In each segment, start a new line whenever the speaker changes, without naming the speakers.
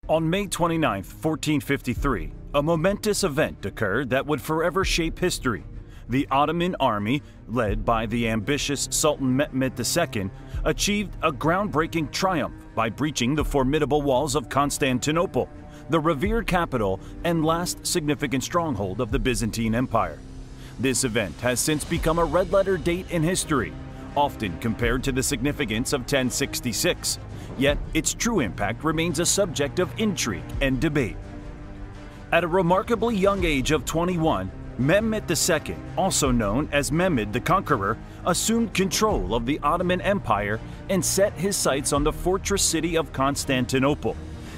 On May 29, 1453, a momentous event occurred that would forever shape history. The Ottoman army, led by the ambitious Sultan Mehmed II, achieved a groundbreaking triumph by breaching the formidable walls of Constantinople, the revered capital and last significant stronghold of the Byzantine Empire. This event has since become a red-letter date in history, often compared to the significance of 1066, yet its true impact remains a subject of intrigue and debate. At a remarkably young age of 21, Mehmed II, also known as Mehmed the Conqueror, assumed control of the Ottoman Empire and set his sights on the fortress city of Constantinople.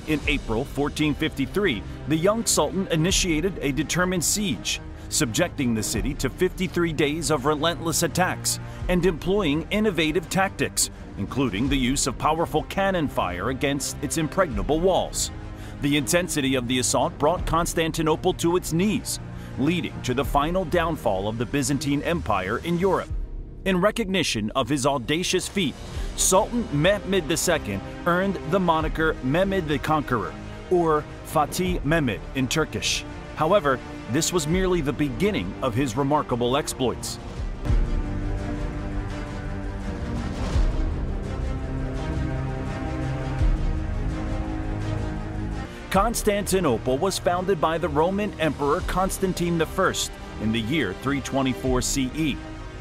In April 1453, the young Sultan initiated a determined siege, subjecting the city to 53 days of relentless attacks and employing innovative tactics, including the use of powerful cannon fire against its impregnable walls. The intensity of the assault brought Constantinople to its knees, leading to the final downfall of the Byzantine Empire in Europe. In recognition of his audacious feat, Sultan Mehmed II earned the moniker Mehmed the Conqueror, or Fatih Mehmed in Turkish. However, this was merely the beginning of his remarkable exploits. Constantinople was founded by the Roman Emperor Constantine I in the year 324 CE.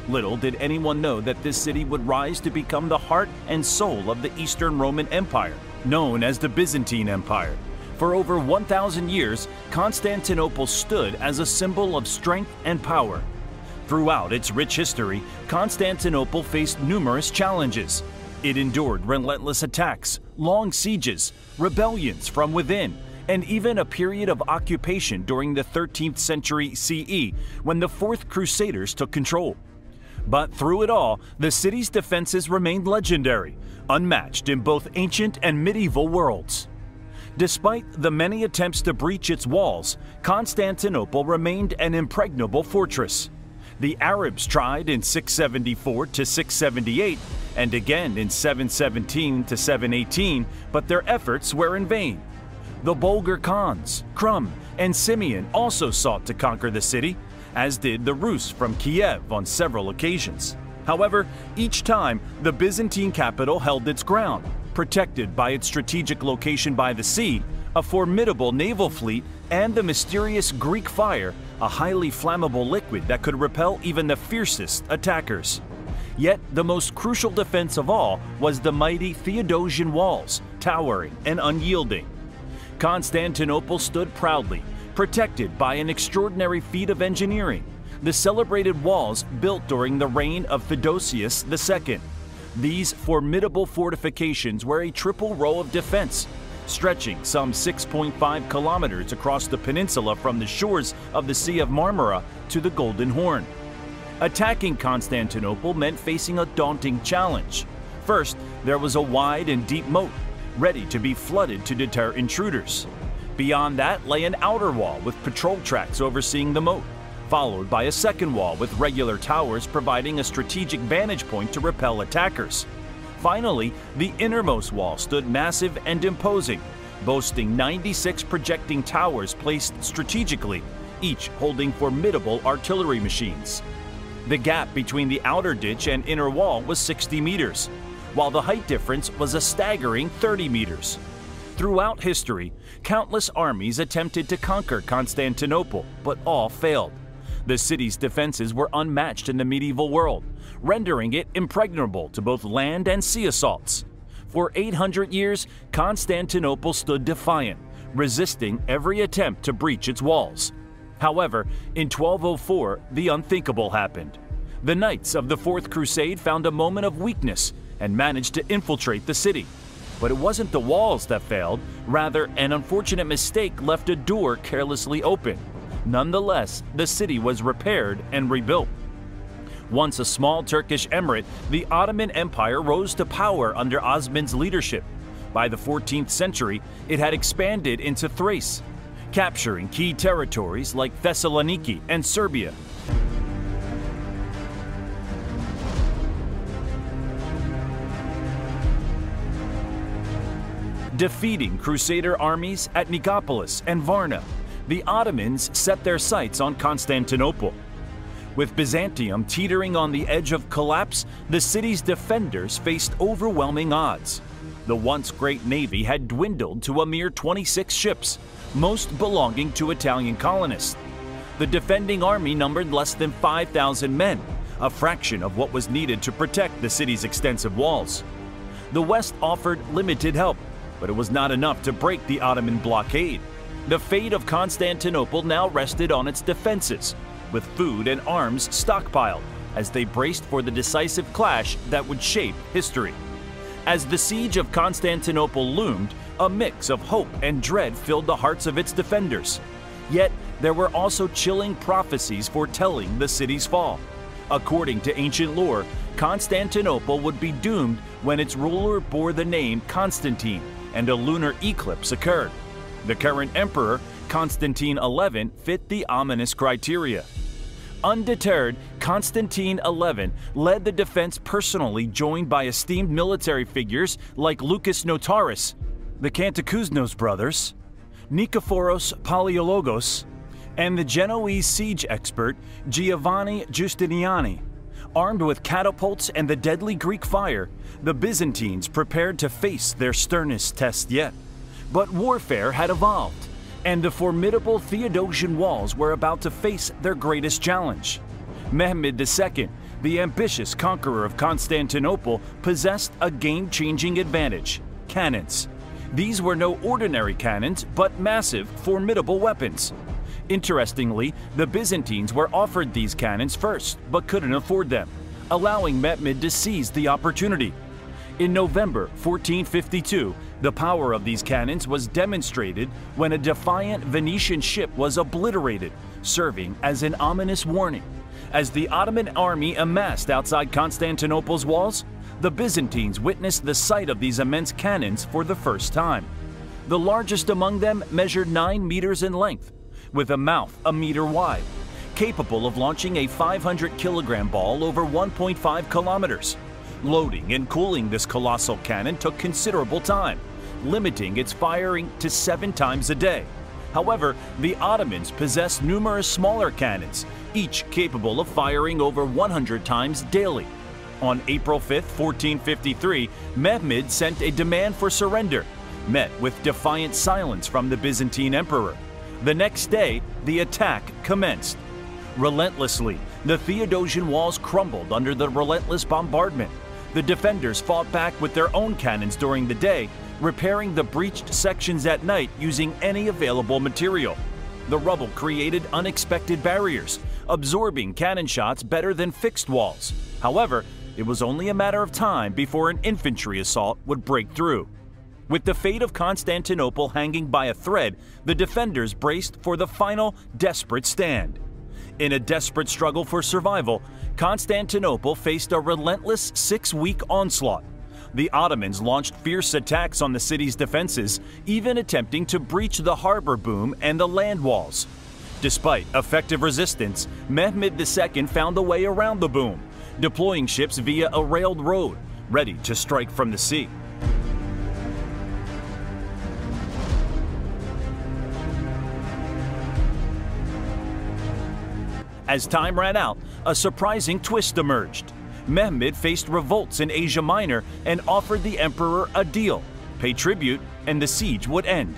Little did anyone know that this city would rise to become the heart and soul of the Eastern Roman Empire, known as the Byzantine Empire. For over 1,000 years, Constantinople stood as a symbol of strength and power. Throughout its rich history, Constantinople faced numerous challenges. It endured relentless attacks, long sieges, rebellions from within, and even a period of occupation during the 13th century CE when the Fourth Crusaders took control. But through it all, the city's defenses remained legendary, unmatched in both ancient and medieval worlds. Despite the many attempts to breach its walls, Constantinople remained an impregnable fortress. The Arabs tried in 674 to 678 and again in 717 to 718, but their efforts were in vain. The Bulgar Khans, Krum, and Simeon also sought to conquer the city, as did the Rus from Kiev on several occasions. However, each time, the Byzantine capital held its ground, protected by its strategic location by the sea, a formidable naval fleet, and the mysterious Greek fire, a highly flammable liquid that could repel even the fiercest attackers. Yet the most crucial defense of all was the mighty Theodosian walls, towering and unyielding. Constantinople stood proudly, protected by an extraordinary feat of engineering, the celebrated walls built during the reign of Theodosius II. These formidable fortifications were a triple row of defense, stretching some 6.5 kilometers across the peninsula from the shores of the Sea of Marmara to the Golden Horn. Attacking Constantinople meant facing a daunting challenge. First, there was a wide and deep moat, ready to be flooded to deter intruders. Beyond that lay an outer wall with patrol tracks overseeing the moat, followed by a second wall with regular towers providing a strategic vantage point to repel attackers. Finally, the innermost wall stood massive and imposing, boasting 96 projecting towers placed strategically, each holding formidable artillery machines. The gap between the outer ditch and inner wall was 60 meters, while the height difference was a staggering 30 meters. Throughout history, countless armies attempted to conquer Constantinople, but all failed. The city's defenses were unmatched in the medieval world, rendering it impregnable to both land and sea assaults. For 800 years, Constantinople stood defiant, resisting every attempt to breach its walls. However, in 1204, the unthinkable happened. The Knights of the Fourth Crusade found a moment of weakness and managed to infiltrate the city. But it wasn't the walls that failed, rather an unfortunate mistake left a door carelessly open. Nonetheless, the city was repaired and rebuilt. Once a small Turkish emirate, the Ottoman Empire rose to power under Osman's leadership. By the 14th century, it had expanded into Thrace, capturing key territories like Thessaloniki and Serbia. Defeating Crusader armies at Nicopolis and Varna, the Ottomans set their sights on Constantinople. With Byzantium teetering on the edge of collapse, the city's defenders faced overwhelming odds. The once great navy had dwindled to a mere 26 ships, most belonging to Italian colonists. The defending army numbered less than 5,000 men, a fraction of what was needed to protect the city's extensive walls. The West offered limited help, but it was not enough to break the Ottoman blockade. The fate of Constantinople now rested on its defenses, with food and arms stockpiled as they braced for the decisive clash that would shape history. As the siege of Constantinople loomed, a mix of hope and dread filled the hearts of its defenders. Yet, there were also chilling prophecies foretelling the city's fall. According to ancient lore, Constantinople would be doomed when its ruler bore the name Constantine and a lunar eclipse occurred. The current emperor, Constantine XI, fit the ominous criteria. Undeterred, Constantine XI led the defense personally, joined by esteemed military figures like Lucas Notaras, the Cantacuznos brothers, Nikephoros Palaiologos, and the Genoese siege expert Giovanni Giustiniani. Armed with catapults and the deadly Greek fire, the Byzantines prepared to face their sternest test yet. But warfare had evolved, and the formidable Theodosian walls were about to face their greatest challenge. Mehmed II, the ambitious conqueror of Constantinople, possessed a game-changing advantage: cannons. These were no ordinary cannons, but massive, formidable weapons. Interestingly, the Byzantines were offered these cannons first, but couldn't afford them, allowing Mehmed to seize the opportunity. In November 1452, the power of these cannons was demonstrated when a defiant Venetian ship was obliterated, serving as an ominous warning. As the Ottoman army amassed outside Constantinople's walls, the Byzantines witnessed the sight of these immense cannons for the first time. The largest among them measured 9 meters in length, with a mouth a meter wide, capable of launching a 500-kilogram ball over 1.5 kilometers. Loading and cooling this colossal cannon took considerable time, limiting its firing to 7 times a day. However, the Ottomans possessed numerous smaller cannons, each capable of firing over 100 times daily. On April 5, 1453, Mehmed sent a demand for surrender, met with defiant silence from the Byzantine emperor. The next day, the attack commenced. Relentlessly, the Theodosian walls crumbled under the relentless bombardment. The defenders fought back with their own cannons during the day, repairing the breached sections at night using any available material. The rubble created unexpected barriers, absorbing cannon shots better than fixed walls. However, it was only a matter of time before an infantry assault would break through. With the fate of Constantinople hanging by a thread, the defenders braced for the final, desperate stand. In a desperate struggle for survival, Constantinople faced a relentless 6-week onslaught. The Ottomans launched fierce attacks on the city's defenses, even attempting to breach the harbor boom and the land walls. Despite effective resistance, Mehmed II found a way around the boom, deploying ships via a railed road, ready to strike from the sea. As time ran out, a surprising twist emerged. Mehmed faced revolts in Asia Minor and offered the emperor a deal: pay tribute and the siege would end.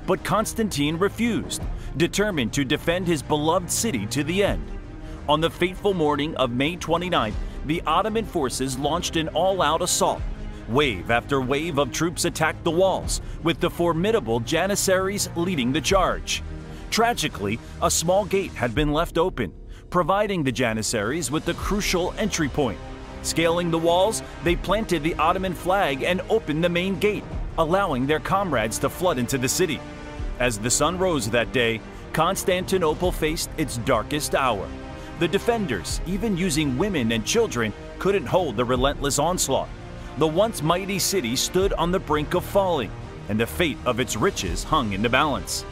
But Constantine refused, determined to defend his beloved city to the end. On the fateful morning of May 29th, the Ottoman forces launched an all-out assault. Wave after wave of troops attacked the walls, with the formidable Janissaries leading the charge. Tragically, a small gate had been left open, providing the Janissaries with the crucial entry point. Scaling the walls, they planted the Ottoman flag and opened the main gate, allowing their comrades to flood into the city. As the sun rose that day, Constantinople faced its darkest hour. The defenders, even using women and children, couldn't hold the relentless onslaught. The once mighty city stood on the brink of falling, and the fate of its riches hung in the balance.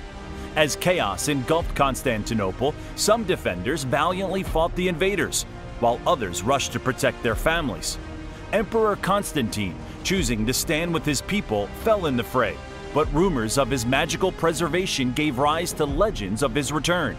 As chaos engulfed Constantinople, some defenders valiantly fought the invaders, while others rushed to protect their families. Emperor Constantine, choosing to stand with his people, fell in the fray, but rumors of his magical preservation gave rise to legends of his return.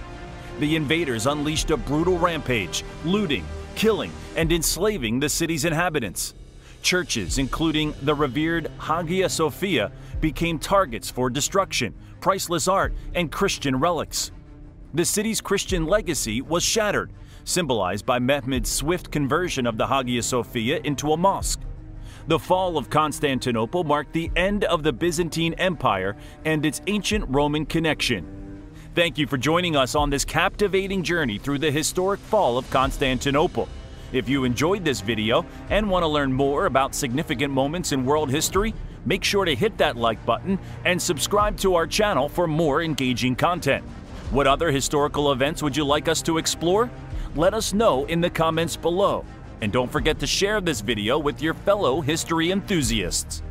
The invaders unleashed a brutal rampage, looting, killing, and enslaving the city's inhabitants. Churches, including the revered Hagia Sophia, became targets for destruction, priceless art, and Christian relics. The city's Christian legacy was shattered, symbolized by Mehmed's swift conversion of the Hagia Sophia into a mosque. The fall of Constantinople marked the end of the Byzantine Empire and its ancient Roman connection. Thank you for joining us on this captivating journey through the historic fall of Constantinople. If you enjoyed this video and want to learn more about significant moments in world history, make sure to hit that like button and subscribe to our channel for more engaging content. What other historical events would you like us to explore? Let us know in the comments below. And don't forget to share this video with your fellow history enthusiasts.